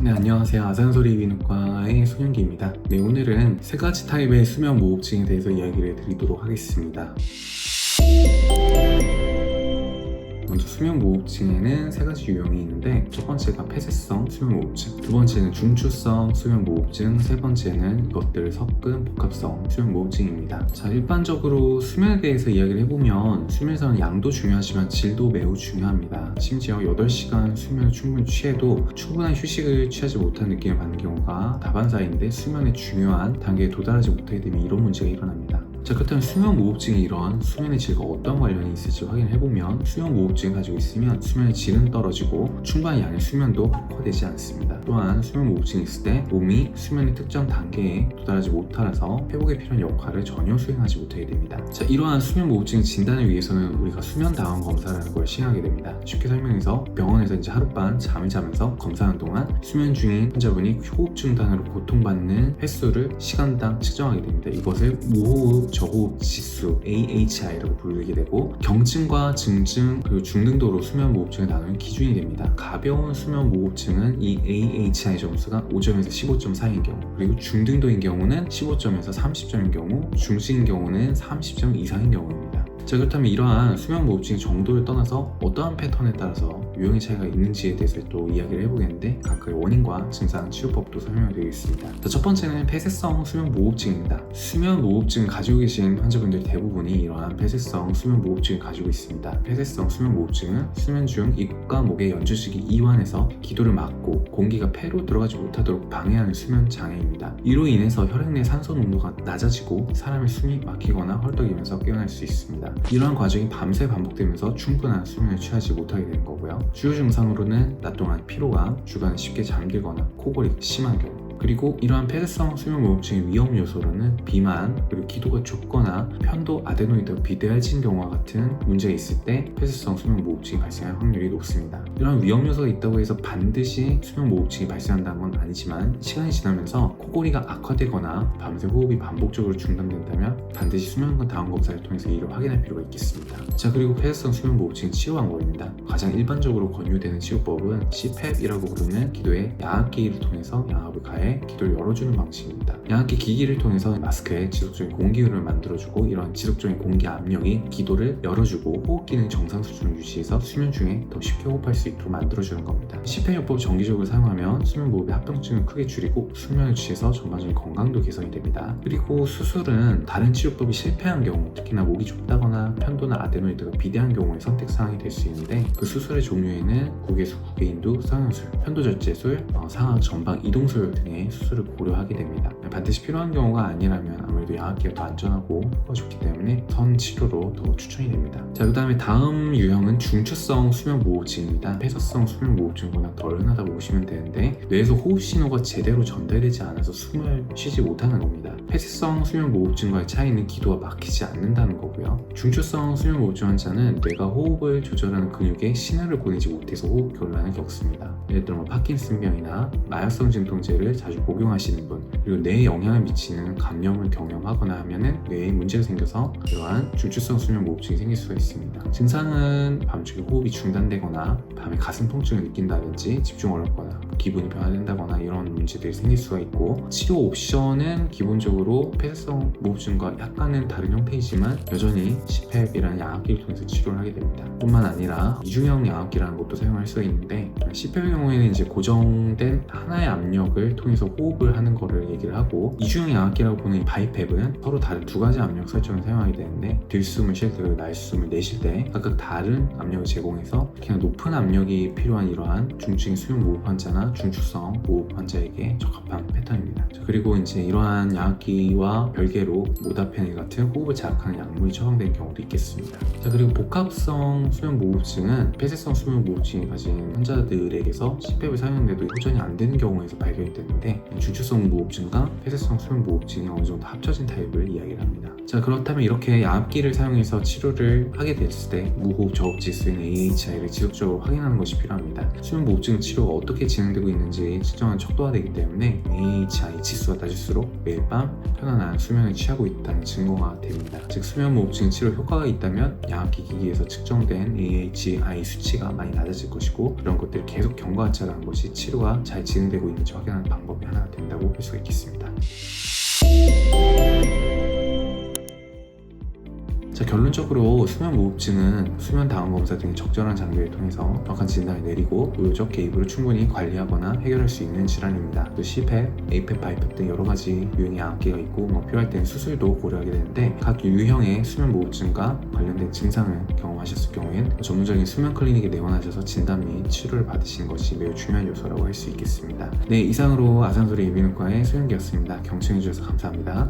네, 안녕하세요. 아산소리 비누과의 손현기입니다. 네, 오늘은 세 가지 타입의 수면 무호흡증에 대해서 이야기를 드리도록 하겠습니다. 먼저 수면 무호흡증에는 세 가지 유형이 있는데, 첫 번째가 폐쇄성 수면 무호흡증, 두 번째는 중추성 수면 무호흡증, 세 번째는 이것들을 섞은 복합성 수면 무호흡증입니다. 자, 일반적으로 수면에 대해서 이야기를 해보면 수면에서는 양도 중요하지만 질도 매우 중요합니다. 심지어 8시간 수면을 충분히 취해도 충분한 휴식을 취하지 못한 느낌을 받는 경우가 다반사인데, 수면의 중요한 단계에 도달하지 못하게 되면 이런 문제가 일어납니다. 자, 그렇다면 수면 무호흡증이 이런 수면의 질과 어떤 관련이 있을지 확인해보면, 수면 무호흡증을 가지고 있으면 수면의 질은 떨어지고 충분한 양의 수면도 확보되지 않습니다. 또한 수면 무호흡증이 있을 때 몸이 수면의 특정 단계에 도달하지 못하여서 회복에 필요한 역할을 전혀 수행하지 못하게 됩니다. 자, 이러한 수면 무호흡증 진단을 위해서는 우리가 수면 다원 검사라는 걸 시행하게 됩니다. 쉽게 설명해서 병원에서 이제 하룻밤 잠을 자면서 검사하는 동안 수면 중인 환자분이 호흡 중단으로 고통받는 횟수를 시간당 측정하게 됩니다. 이것을 무호흡 저호흡 지수 AHI라고 부르게 되고, 경증과 증증 그리고 중등도로 수면 무호흡증을 나누는 기준이 됩니다. 가벼운 수면 무호흡증은 이 AHI 점수가 5점에서 15점 사이인 경우, 그리고 중등도인 경우는 15점에서 30점인 경우, 중증인 경우는 30점 이상인 경우입니다. 자, 그렇다면 이러한 수면 무호흡증의 정도를 떠나서 어떠한 패턴에 따라서 유형의 차이가 있는지에 대해서 또 이야기를 해보겠는데, 각각의 원인과 증상, 치료법도 설명을 드리겠습니다. 자, 첫 번째는 폐쇄성 수면 무호흡증입니다. 수면 무호흡증을 가지고 계신 환자분들 대부분이 이러한 폐쇄성 수면 무호흡증을 가지고 있습니다. 폐쇄성 수면 무호흡증은 수면 중 입과 목의 연주식이 이완해서 기도를 막고 공기가 폐로 들어가지 못하도록 방해하는 수면 장애입니다. 이로 인해서 혈액 내 산소 농도가 낮아지고 사람의 숨이 막히거나 헐떡이면서 깨어날 수 있습니다. 이러한 과정이 밤새 반복되면서 충분한 수면을 취하지 못하게 되는 거고요. 주요 증상으로는 낮 동안 피로감, 주간에 쉽게 잠들거나 코골이가 심한 경우, 그리고 이러한 폐쇄성 수면 무호흡증의 위험 요소로는 비만, 그리고 기도가 좁거나 편도 아데노이드가 비대해진 경우와 같은 문제가 있을 때 폐쇄성 수면 무호흡증이 발생할 확률이 높습니다. 이러한 위험 요소가 있다고 해서 반드시 수면 무호흡증이 발생한다는 건 아니지만, 시간이 지나면서 코골이가 악화되거나 밤새 호흡이 반복적으로 중단된다면 반드시 수면 다원 검사를 통해서 이를 확인할 필요가 있겠습니다. 자, 그리고 폐쇄성 수면 무호흡증 치료 방법입니다. 가장 일반적으로 권유되는 치료법은 CPAP이라고 부르는 기도의 양압기를 통해서 양압을 가해 기도를 열어주는 방식입니다. 양압기 기기를 통해서 마스크에 지속적인 공기흐름을 만들어주고, 이런 지속적인 공기 압력이 기도를 열어주고 호흡 기능 정상 수준을 유지해서 수면 중에 더 쉽게 호흡할 수 있도록 만들어주는 겁니다. CPAP요법을 정기적으로 사용하면 수면 무호흡의 합병증을 크게 줄이고 수면을 취해서 전반적인 건강도 개선이 됩니다. 그리고 수술은 다른 치료법이 실패한 경우, 특히나 목이 좁다거나 편도나 아데노이드가 비대한 경우에 선택사항이 될 수 있는데, 그 수술의 종류에는 국외수, 국외인두, 성형술, 편도절제술, 상하 전방 이동술 등의 수술을 고려하게 됩니다. 반드시 필요한 경우가 아니라면 아무래도 양압기가 더 안전하고 효과가 좋기 때문에 선 치료로 더 추천이 됩니다. 자, 그 다음에 다음 유형은 중추성 수면 무호흡증입니다. 폐쇄성 수면 무호흡증보다 덜 흔하다고 보시면 되는데, 뇌에서 호흡 신호가 제대로 전달되지 않아서 숨을 쉬지 못하는 겁니다. 폐쇄성 수면 무호흡증과의 차이는 기도가 막히지 않는다는 거고요. 중추성 수면 무호흡증 환자는 뇌가 호흡을 조절하는 근육에 신호를 보내지 못해서 호흡 곤란을 겪습니다. 예를 들어 파킨슨병이나 마약성 진통제를 자주 복용하시는 분, 그리고 뇌에 영향을 미치는 감염을 경험하거나 하면은 뇌에 문제가 생겨서 이러한 중추성 수면 무호흡증이 생길 수가 있습니다. 증상은 밤중에 호흡이 중단되거나 밤에 가슴 통증을 느낀다든지 집중 어렵거나 기분이 변화된다거나 이런 문제들이 생길 수가 있고, 치료 옵션은 기본적으로 폐쇄성 무호흡증과 약간은 다른 형태이지만 여전히 CPAP이라는 양압기를 통해서 치료를 하게 됩니다. 뿐만 아니라 이중형 양압기라는 것도 사용할 수가 있는데, CPAP의 경우에는 이제 고정된 하나의 압력을 통해서 호흡을 하는 거를 얘기를 하고, 이중형 양압기라고 보는 이 바이팹은 서로 다른 두 가지 압력 설정을 사용하게 되는데, 들숨을 쉴 때 그리고 날숨을 내쉴 때 각각 다른 압력을 제공해서 그냥 높은 압력이 필요한 이러한 중증 수면 무호흡 환자나 중추성 무호흡 환자에게 적합한 패턴입니다. 자, 그리고 이제 이러한 양압기와 별개로 모다페닐 같은 호흡을 자극하는 약물이 처방되는 경우도 있겠습니다. 자, 그리고 복합성 수면 무호흡증은 폐쇄성 수면 무호흡증이 가진 환자들에게서 CPAP을 사용했는데도 호전이 안 되는 경우에서 발견이 되는데, 중추성 무호흡증과 폐쇄성 수면 무호흡증이 어느 정도 합쳐진 타입을 이야기를 합니다. 자, 그렇다면 이렇게 양압기를 사용해서 치료를 하게 됐을 때 무호흡 저흡 지수인 AHI를 지속적으로 확인하는 것이 필요합니다. 수면무호흡증 치료가 어떻게 진행되고 있는지 측정은 척도화되기 때문에 AHI 지수가 낮을수록 매일 밤 편안한 수면을 취하고 있다는 증거가 됩니다. 즉 수면무호흡증 치료 효과가 있다면 양압기 기기에서 측정된 AHI 수치가 많이 낮아질 것이고, 이런 것들을 계속 경과하자는 것이 치료가 잘 진행되고 있는지 확인하는 방법이 하나가 된다고 볼 수가 있겠습니다. 자, 결론적으로 수면무호흡증은 수면 다운 검사 등의 적절한 장비를 통해서 정확한 진단을 내리고 의료적 개입으로 충분히 관리하거나 해결할 수 있는 질환입니다. 또 CPAP, APAP, BiPAP 등 여러 가지 유형의 양압기가 있고 필요할 때는 수술도 고려하게 되는데, 각 유형의 수면무호흡증과 관련된 증상을 경험하셨을 경우엔 전문적인 수면 클리닉에 내원하셔서 진단 및 치료를 받으시는 것이 매우 중요한 요소라고 할 수 있겠습니다. 네, 이상으로 아산소리 예비인후과의 소영기였습니다. 경청해주셔서 감사합니다.